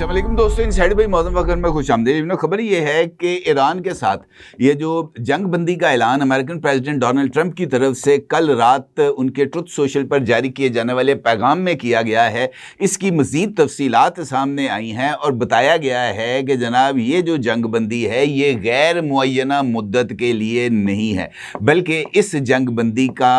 अस्सलाम वालेकुम दोस्तों, इनसाइड भाई मौसम वक्त में खुश आमदीद। खबर ये है कि ईरान के साथ ये जो जंग बंदी का ऐलान अमेरिकन प्रेसिडेंट डोनाल्ड ट्रंप की तरफ से कल रात उनके ट्रुथ सोशल पर जारी किए जाने वाले पैगाम में किया गया है, इसकी मज़ीद तफसीलात सामने आई हैं और बताया गया है कि जनाब ये जो जंग बंदी है ये गैर मुअय्यना मुद्दत के लिए नहीं है, बल्कि इस जंग बंदी का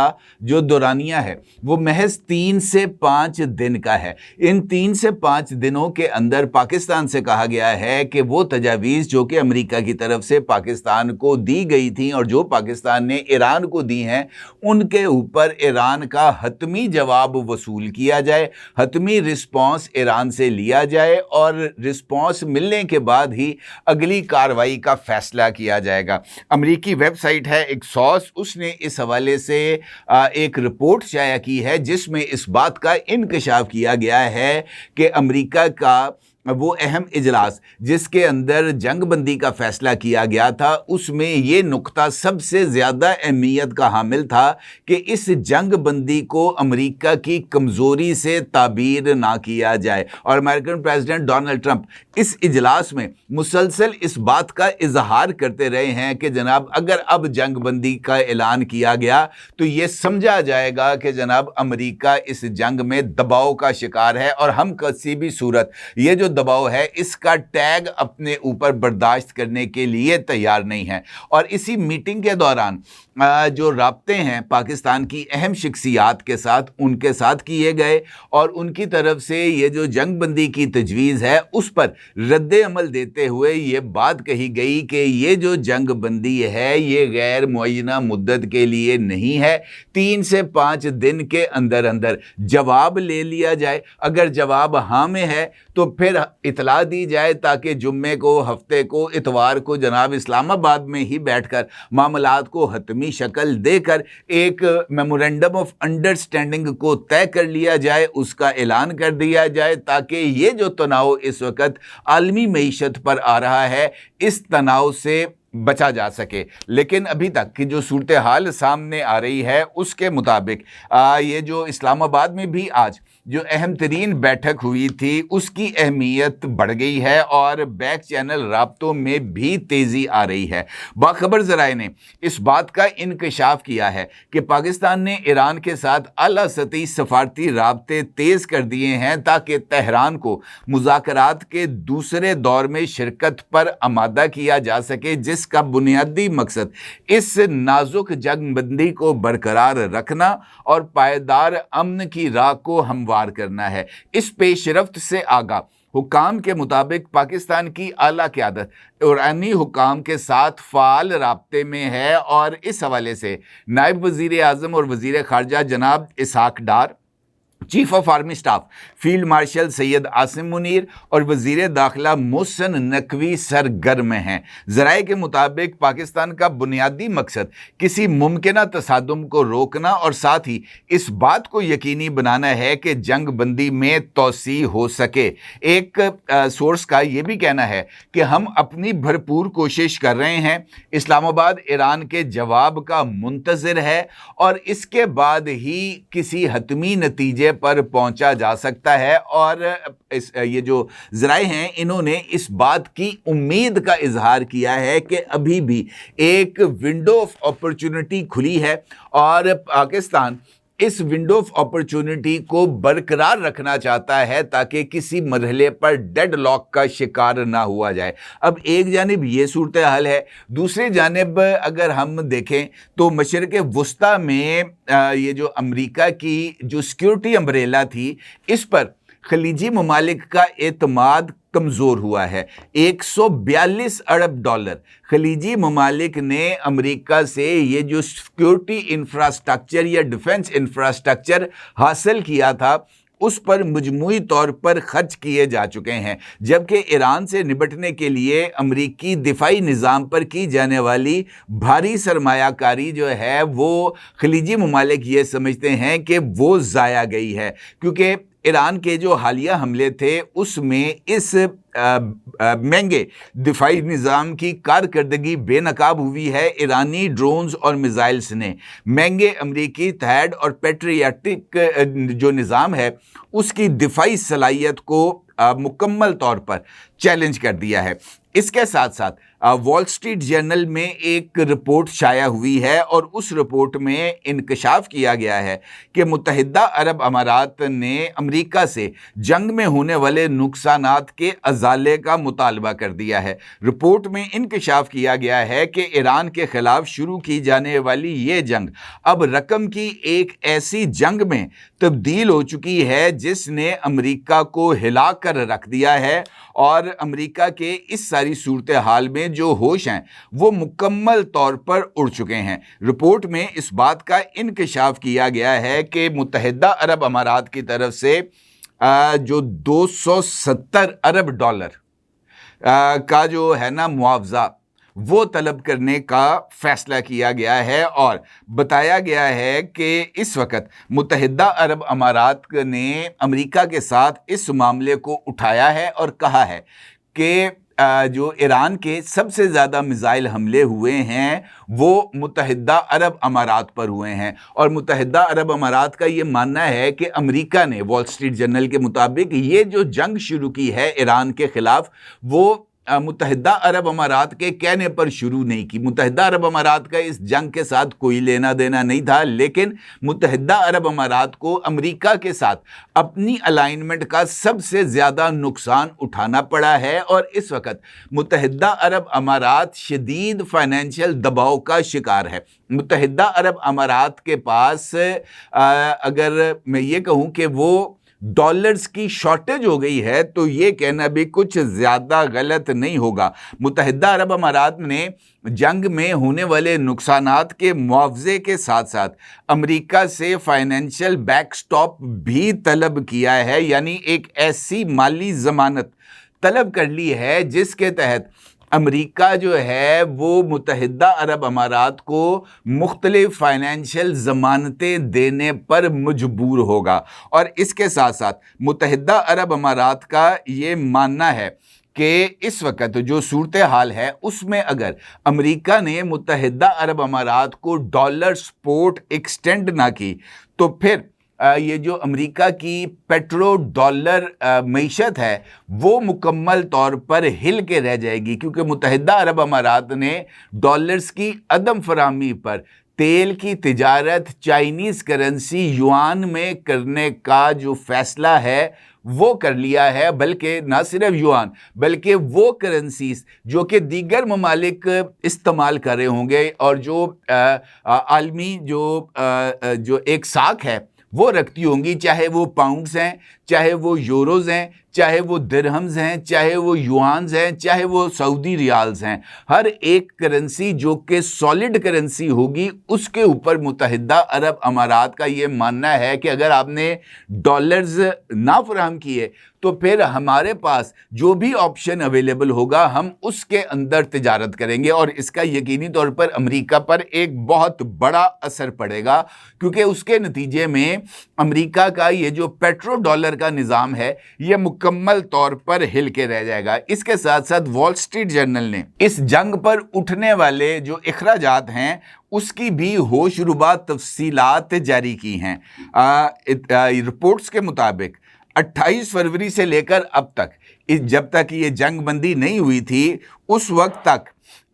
जो दौरानिया है वो महज 3 से 5 दिन का है। इन 3 से 5 दिनों के अंदर पाकिस्तान से कहा गया है कि वो तजावीज़ जो कि अमेरिका की तरफ से पाकिस्तान को दी गई थी और जो पाकिस्तान ने ईरान को दी हैं, उनके ऊपर ईरान का हतमी जवाब वसूल किया जाए, हतमी रिस्पॉन्स ईरान से लिया जाए और रिस्पॉन्स मिलने के बाद ही अगली कार्रवाई का फैसला किया जाएगा। अमेरिकी वेबसाइट है एक्सॉस, उसने इस हवाले से एक रिपोर्ट शाया की है जिसमें इस बात का इंकशाफ किया गया है कि अमेरिका का वो अहम इजलास जिसके अंदर जंग बंदी का फैसला किया गया था, उसमें ये नुक्ता सबसे ज़्यादा अहमियत का हामिल था कि इस जंग बंदी को अमेरिका की कमज़ोरी से ताबीर ना किया जाए। और अमेरिकन प्रेसिडेंट डोनाल्ड ट्रंप इस इजलास में मुसलसल इस बात का इजहार करते रहे हैं कि जनाब अगर अब जंग बंदी का ऐलान किया गया तो ये समझा जाएगा कि जनाब अमेरिका इस जंग में दबाव का शिकार है और हम किसी भी सूरत ये जो दबाव है इसका टैग अपने ऊपर बर्दाश्त करने के लिए तैयार नहीं है। और इसी मीटिंग के दौरान जो राब्ते हैं पाकिस्तान की अहम शख्सियात के साथ उनके साथ किए गए और उनकी तरफ से ये जो जंग बंदी की तजवीज़ है उस पर रद्द अमल देते हुए ये बात कही गई कि ये जो जंग बंदी है ये गैर मुअय्यना मुद्दत के लिए नहीं है, 3 से 5 दिन के अंदर अंदर जवाब ले लिया जाए। अगर जवाब हाँ में है तो फिर इतला दी जाए ताकि जुम्मे को, हफ्ते को, इतवार को जनाब इस्लामाबाद में ही बैठकर मामलात को हतमी शक्ल देकर एक मेमोरेंडम ऑफ अंडरस्टैंडिंग को तय कर लिया जाए, उसका ऐलान कर दिया जाए ताकि ये जो तनाव इस वक्त आलमी मईशत पर आ रहा है इस तनाव से बचा जा सके। लेकिन अभी तक की जो सूरत हाल सामने आ रही है उसके मुताबिक ये जो इस्लामाबाद में भी आज जो अहम तरीन बैठक हुई थी उसकी अहमियत बढ़ गई है और बैक चैनल राब्तों में भी तेज़ी आ रही है। बाखबर ज़राए ने इस बात का इंकशाफ किया है कि पाकिस्तान ने ईरान के साथ आला सतही सफारती राब्ते तेज़ कर दिए हैं ताकि तेहरान को मुज़ाकरात के दूसरे दौर में शिरकत पर आमादा किया जा सके, जिसका बुनियादी मकसद इस नाजुक जंग बंदी को बरकरार रखना और पायदार अमन की राह को हमवार करना है। इस पेशरफ्त से आगा हुकाम के मुताबिक पाकिस्तान की आला क़यादत ईरानी हुकाम के साथ फ़ाल राब्ते में है और इस हवाले से नायब वज़ीर आज़म और वज़ीर ख़ारजा जनाब Ishaq Dar, chief of army staff field marshal Syed Asim Munir और वज़ीर दाखिला मोहसिन नकवी सरगर्म हैं। ज़राए के मुताबिक पाकिस्तान का बुनियादी मकसद किसी मुमकिना तसादुम को रोकना और साथ ही इस बात को यकीनी बनाना है कि जंग बंदी में तोसी हो सके। एक सोर्स का ये भी कहना है कि हम अपनी भरपूर कोशिश कर रहे हैं, इस्लामाबाद ईरान के जवाब का मुंतज़िर है और इसके बाद ही किसी हतमी नतीजे पर पहुंचा जा सकता है। और ये जो ज़राए हैं इन्होंने इस बात की उम्मीद का इजहार किया है कि अभी भी एक विंडो ऑफ अपॉर्चुनिटी खुली है और पाकिस्तान इस विंडो ऑफ अपॉर्चुनिटी को बरकरार रखना चाहता है ताकि किसी मरहले पर डेड लॉक का शिकार ना हुआ जाए। अब एक जानिब ये सूरत हाल है, दूसरी जानिब अगर हम देखें तो मशरिक़ वुस्ता में ये जो अमेरिका की जो सिक्योरिटी अम्ब्रेला थी इस पर खलीजी ममालिक का एतमाद कमज़ोर हुआ है। 142 अरब डॉलर खलीजी ममालिक ने अमेरिका से ये जो सिक्योरिटी इंफ्रास्ट्रक्चर या डिफेंस इंफ्रास्ट्रक्चर हासिल किया था उस पर मजमूई तौर पर खर्च किए जा चुके हैं, जबकि ईरान से निपटने के लिए अमरीकी दिफाई निज़ाम पर की जाने वाली भारी सरमायाकारी जो है वो खलीजी ममालिक ये समझते हैं कि वो ज़ाया गई है, क्योंकि ईरान के जो हालिया हमले थे उसमें इस महंगे दिफाई निज़ाम की कारकर्दगी बेनकाब हुई है। ईरानी ड्रोन्स और मिसाइल्स ने महंगे अमरीकी थैड और पेट्रियाटिक जो निज़ाम है उसकी दिफाई सलाहियत को मुकम्मल तौर पर चैलेंज कर दिया है। इसके साथ साथ वॉल स्ट्रीट जर्नल में एक रिपोर्ट शाया हुई है और उस रिपोर्ट में इंकशाफ किया गया है कि मुत्तहिदा अरब अमारात ने अमेरिका से जंग में होने वाले नुकसानात के अजाले का मुतालबा कर दिया है। रिपोर्ट में इंकशाफ किया गया है कि ईरान के खिलाफ शुरू की जाने वाली ये जंग अब रकम की एक ऐसी जंग में तब्दील हो चुकी है जिसने अमेरिका को हिला कर रख दिया है और अमेरिका के इस सारी सूरत हाल में जो होश हैं वो मुकम्मल तौर पर उड़ चुके हैं। रिपोर्ट में इस बात का इंकशाफ किया गया है कि मुत्तहिदा अरब अमारात की तरफ से जो 270 अरब डॉलर का जो है ना मुआवजा वो तलब करने का फैसला किया गया है और बताया गया है कि इस वक्त मुत्तहिदा अरब अमारात ने अमेरिका के साथ इस मामले को उठाया है और कहा है कि जो ईरान के सबसे ज़्यादा मिसाइल हमले हुए हैं वो मुत्तहिदा अरब अमारात पर हुए हैं और मुत्तहिदा अरब अमारात का ये मानना है कि अमेरिका ने वॉल स्ट्रीट जर्नल के मुताबिक ये जो जंग शुरू की है ईरान के ख़िलाफ़ वो मुत्तहिदा अरब अमारात के कहने पर शुरू नहीं की। मुत्तहिदा अरब अमारात का इस जंग के साथ कोई लेना देना नहीं था, लेकिन मुत्तहिदा अरब अमारात को अमेरिका के साथ अपनी अलाइनमेंट का सबसे ज़्यादा नुकसान उठाना पड़ा है और इस वक्त मुत्तहिदा अरब अमारात शदीद फाइनेंशियल दबाव का शिकार है। मुत्तहिदा अरब अमारात के पास अगर मैं ये कहूँ कि वो डॉलर्स की शॉर्टेज हो गई है तो ये कहना भी कुछ ज़्यादा गलत नहीं होगा। मुत्तहिदा अरब अमारात ने जंग में होने वाले नुकसानात के मुआवजे के साथ साथ अमेरिका से फाइनेंशियल बैकस्टॉप भी तलब किया है, यानी एक ऐसी माली ज़मानत तलब कर ली है जिसके तहत अमेरिका जो है वो मुत्तहिदा अरब अमारात को मुख्तलिफ फाइनेंशियल ज़मानतें देने पर मजबूर होगा। और इसके साथ साथ मुत्तहिदा अरब अमारात का ये मानना है कि इस वक्त जो सूरत हाल है उसमें अगर अमेरिका ने मुत्तहिदा अरब अमारात को डॉलर सपोर्ट एक्सटेंड ना की तो फिर ये जो अमेरिका की पेट्रो डॉलर मईशत है वो मुकम्मल तौर पर हिल के रह जाएगी, क्योंकि मुत्तहिदा अरब अमारात ने डॉलर्स की अदम फराहमी पर तेल की तिजारत चाइनीज़ करेंसी युआन में करने का जो फैसला है वो कर लिया है। बल्कि ना सिर्फ युआन बल्कि वो करेंसीज जो कि दीगर ममालिक इस्तेमाल कर रहे होंगे और जो आलमी जो एक साख है वो रखती होंगी, चाहे वो पाउंड्स हैं, चाहे वो यूरोज़ हैं, चाहे वो दिरहम्स हैं, चाहे वो युआन्स हैं, चाहे वो सऊदी रियाल्स हैं। हर एक करेंसी जो कि सॉलिड करेंसी होगी उसके ऊपर मुत्तहिदा अरब अमारात का ये मानना है कि अगर आपने डॉलर्स ना फराहम किए तो फिर हमारे पास जो भी ऑप्शन अवेलेबल होगा हम उसके अंदर तिजारत करेंगे और इसका यकीनी तौर पर अमेरिका पर एक बहुत बड़ा असर पड़ेगा, क्योंकि उसके नतीजे में अमेरिका का ये जो पेट्रो डॉलर का निज़ाम है ये मुकम्मल तौर पर हिल के रह जाएगा। इसके साथ साथ वॉल स्ट्रीट जर्नल ने इस जंग पर उठने वाले जो इखराजात हैं उसकी भी होशरुबा तफसीलात जारी की हैं। रिपोर्ट्स के मुताबिक 28 फरवरी से लेकर अब तक, जब तक ये जंग बंदी नहीं हुई थी उस वक्त तक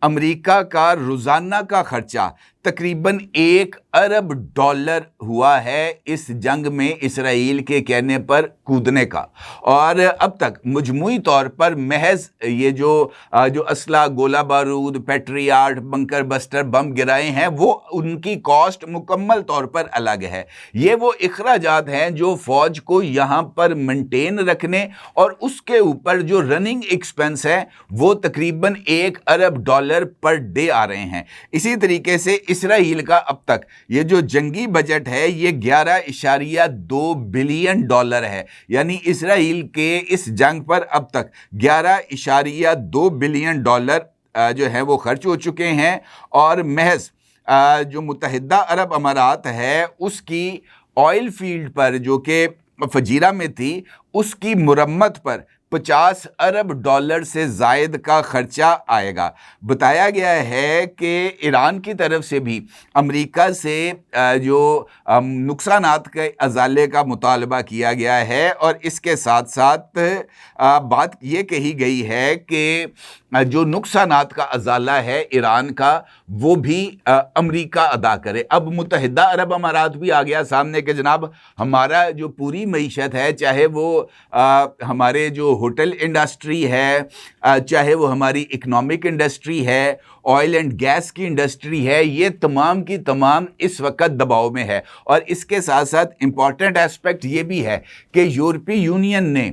अमेरिका का रोज़ाना का खर्चा तकरीबन 1 अरब डॉलर हुआ है इस जंग में इसराइल के कहने पर कूदने का। और अब तक मजमूई तौर पर महज ये जो असला, गोला बारूद, पेट्रियाट, बंकर बस्टर, बम गिराए हैं वो उनकी कॉस्ट मुकम्मल तौर पर अलग है। ये वो इखराजात हैं जो फ़ौज को यहाँ पर मेंटेन रखने और उसके ऊपर जो रनिंग एक्सपेंस है वो तकरीबन 1 अरब डॉलर पर डे आ रहे हैं। इसी तरीके से इसराइल का अब तक ये जो जंगी बजट है ये 11.2 बिलियन डॉलर है, यानी इसराइल के इस जंग पर अब तक 11.2 बिलियन डॉलर जो है वो खर्च हो चुके हैं। और महज जो मुत्तहिदा अरब अमारात है उसकी ऑयल फील्ड पर जो कि फजीरा में थी उसकी मुरम्मत पर 50 अरब डॉलर से ज़ायद का खर्चा आएगा। बताया गया है कि ईरान की तरफ से भी अमेरिका से जो नुकसानात के अजाले का मुतालबा किया गया है और इसके साथ साथ बात ये कही गई है कि जो नुकसानात का अजाला है ईरान का वो भी अमेरिका अदा करे। अब मुत्तहिदा अरब अमारात भी आ गया सामने के जनाब, हमारा जो पूरी मईशत है, चाहे वो हमारे जो होटल इंडस्ट्री है, चाहे वो हमारी इकोनॉमिक इंडस्ट्री है, ऑयल एंड गैस की इंडस्ट्री है, ये तमाम की तमाम इस वक्त दबाव में है। और इसके साथ साथ इम्पॉर्टेंट एस्पेक्ट ये भी है कि यूरोपीय यूनियन ने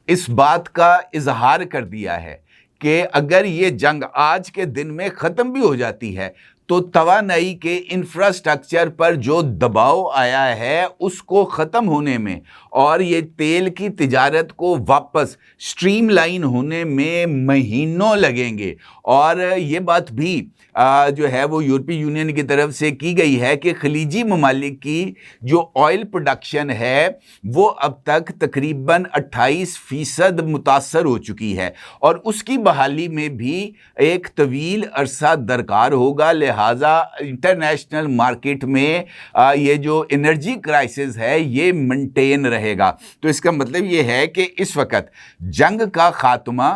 इस बात का इजहार कर दिया है कि अगर ये जंग आज के दिन में ख़त्म भी हो जाती है तो तवानाई के इंफ्रास्ट्रक्चर पर जो दबाव आया है उसको ख़त्म होने में और ये तेल की तिजारत को वापस स्ट्रीमलाइन होने में महीनों लगेंगे। और ये बात भी जो है वो यूरोपीय यूनियन की तरफ से की गई है कि खलीजी ममालिक की जो ऑयल प्रोडक्शन है वो अब तक तकरीबन 28% मुतासर हो चुकी है और उसकी बहाली में भी एक तवील अरसा दरकार होगा। लिहाजा इंटरनेशनल मार्केट में ये जो एनर्जी क्राइसिस है ये मेंटेन रहेगा। तो इसका मतलब ये है कि इस वक्त जंग का खात्मा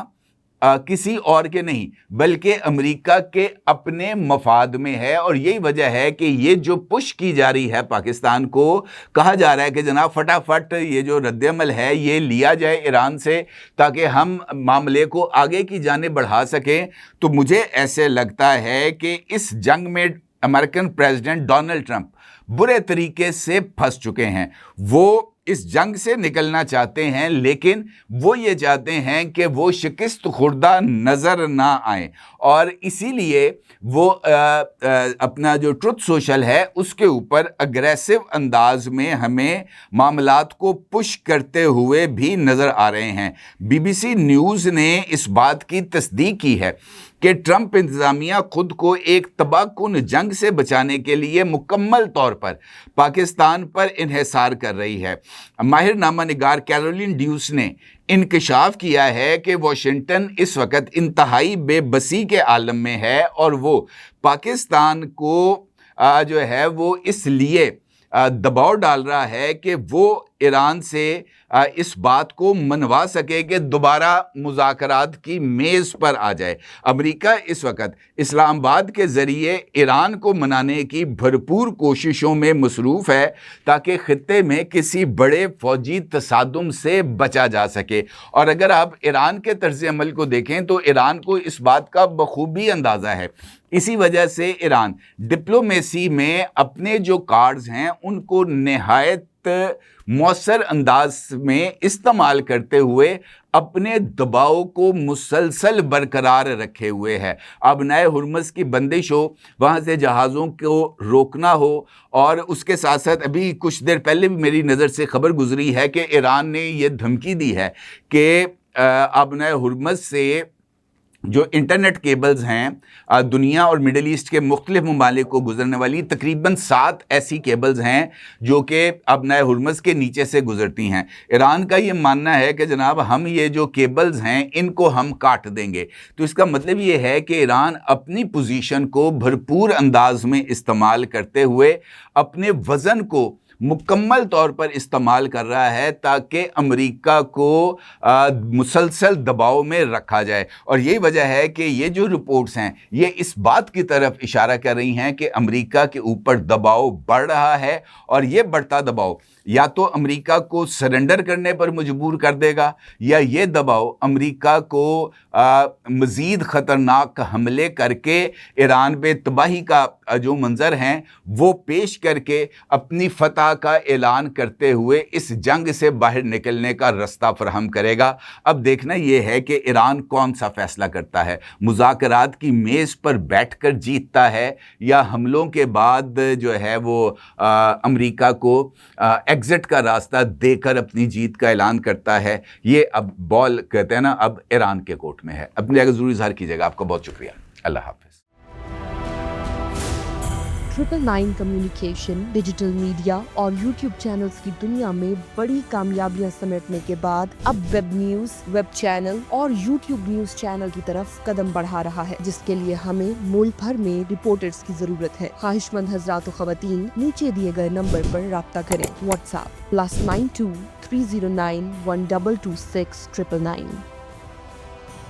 किसी और के नहीं बल्कि अमेरिका के अपने मफाद में है। और यही वजह है कि ये जो पुश की जा रही है पाकिस्तान को, कहा जा रहा है कि जनाब फटाफट ये जो रद्दअमल है ये लिया जाए ईरान से ताकि हम मामले को आगे की जाने बढ़ा सकें। तो मुझे ऐसे लगता है कि इस जंग में अमेरिकन प्रेसिडेंट डोनाल्ड ट्रंप बुरे तरीके से फंस चुके हैं। वो इस जंग से निकलना चाहते हैं लेकिन वो ये चाहते हैं कि वो शिकस्त खुर्दा नज़र ना आए और इसीलिए वो अपना जो ट्रुथ सोशल है उसके ऊपर अग्रेसिव अंदाज में हमें मामलात को पुश करते हुए भी नज़र आ रहे हैं। BBC न्यूज़ ने इस बात की तस्दीक की है कि ट्रंप इंतज़ामिया खुद को एक तबाहकुन जंग से बचाने के लिए मुकम्मल तौर पर पाकिस्तान पर इन्हिसार कर रही है। माहिरनामा निगार कैरोलिन ड्यूस ने इंकशाफ किया है कि वाशिंगटन इस वक्त इंतहाई बेबसी के आलम में है और वो पाकिस्तान को जो है वो इसलिए दबाव डाल रहा है कि वो ईरान से इस बात को मनवा सके कि दोबारा मुज़ाकरात की मेज़ पर आ जाए। अमेरिका इस वक्त इस्लामाबाद के ज़रिए ईरान को मनाने की भरपूर कोशिशों में मसरूफ़ है ताकि ख़ित्ते में किसी बड़े फ़ौजी तसादुम से बचा जा सके। और अगर आप ईरान के तर्ज़ अमल को देखें तो ईरान को इस बात का बखूबी अंदाज़ा है। इसी वजह से ईरान डिप्लोमेसी में अपने जो कार्ड्स हैं उनको नहायत मौसर अंदाज में इस्तेमाल करते हुए अपने दबाव को मुसलसल बरकरार रखे हुए है। अब नए हुर्मुज़ की बंदिश हो, वहाँ से जहाज़ों को रोकना हो और उसके साथ साथ अभी कुछ देर पहले भी मेरी नज़र से खबर गुजरी है कि ईरान ने ये धमकी दी है कि अब नए हुर्मुज़ से जो इंटरनेट केबल्स हैं दुनिया और मिडल ईस्ट के मुख्तलिफ ममालिक को गुजरने वाली तकरीबन 7 ऐसी केबल्स हैं जो कि अब नए हुर्मुज़ के नीचे से गुजरती हैं। ईरान का ये मानना है कि जनाब हम ये जो केबल्स हैं इनको हम काट देंगे। तो इसका मतलब ये है कि ईरान अपनी पोजीशन को भरपूर अंदाज में इस्तेमाल करते हुए अपने वज़न को मुकम्मल तौर पर इस्तेमाल कर रहा है ताकि अमेरिका को मुसलसल दबाव में रखा जाए। और यही वजह है कि ये जो रिपोर्ट्स हैं ये इस बात की तरफ इशारा कर रही हैं कि अमेरिका के ऊपर दबाव बढ़ रहा है और ये बढ़ता दबाव या तो अमेरिका को सरेंडर करने पर मजबूर कर देगा या ये दबाव अमेरिका को मज़ीद ख़तरनाक हमले करके ईरान पे तबाही का जो मंज़र हैं वो पेश करके अपनी फतह का ऐलान करते हुए इस जंग से बाहर निकलने का रास्ता फराहम करेगा। अब देखना ये है कि ईरान कौन सा फ़ैसला करता है, मुज़ाकरात की मेज़ पर बैठकर जीतता है या हमलों के बाद जो है वो अमेरिका को एग्ज़िट का रास्ता देकर अपनी जीत का ऐलान करता है। ये अब बॉल कहते हैं ना अब ईरान के कोर्ट में है। अपनी जगह ज़रूर इज़हार कीजिएगा। आपका बहुत शुक्रिया। अल्लाह हाफ़िज़। 999 कम्युनिकेशन, डिजिटल मीडिया और यूट्यूब चैनल्स की दुनिया में बड़ी कामयाबियां समेटने के बाद अब वेब न्यूज, वेब चैनल और यूट्यूब न्यूज चैनल की तरफ कदम बढ़ा रहा है, जिसके लिए हमें मुल्क भर में रिपोर्टर्स की जरूरत है। ख्वाहिशमंद हजरात व खवातीन नीचे दिए गए नंबर पर राब्ता करें। व्हाट्सएप +92 309 1226 999।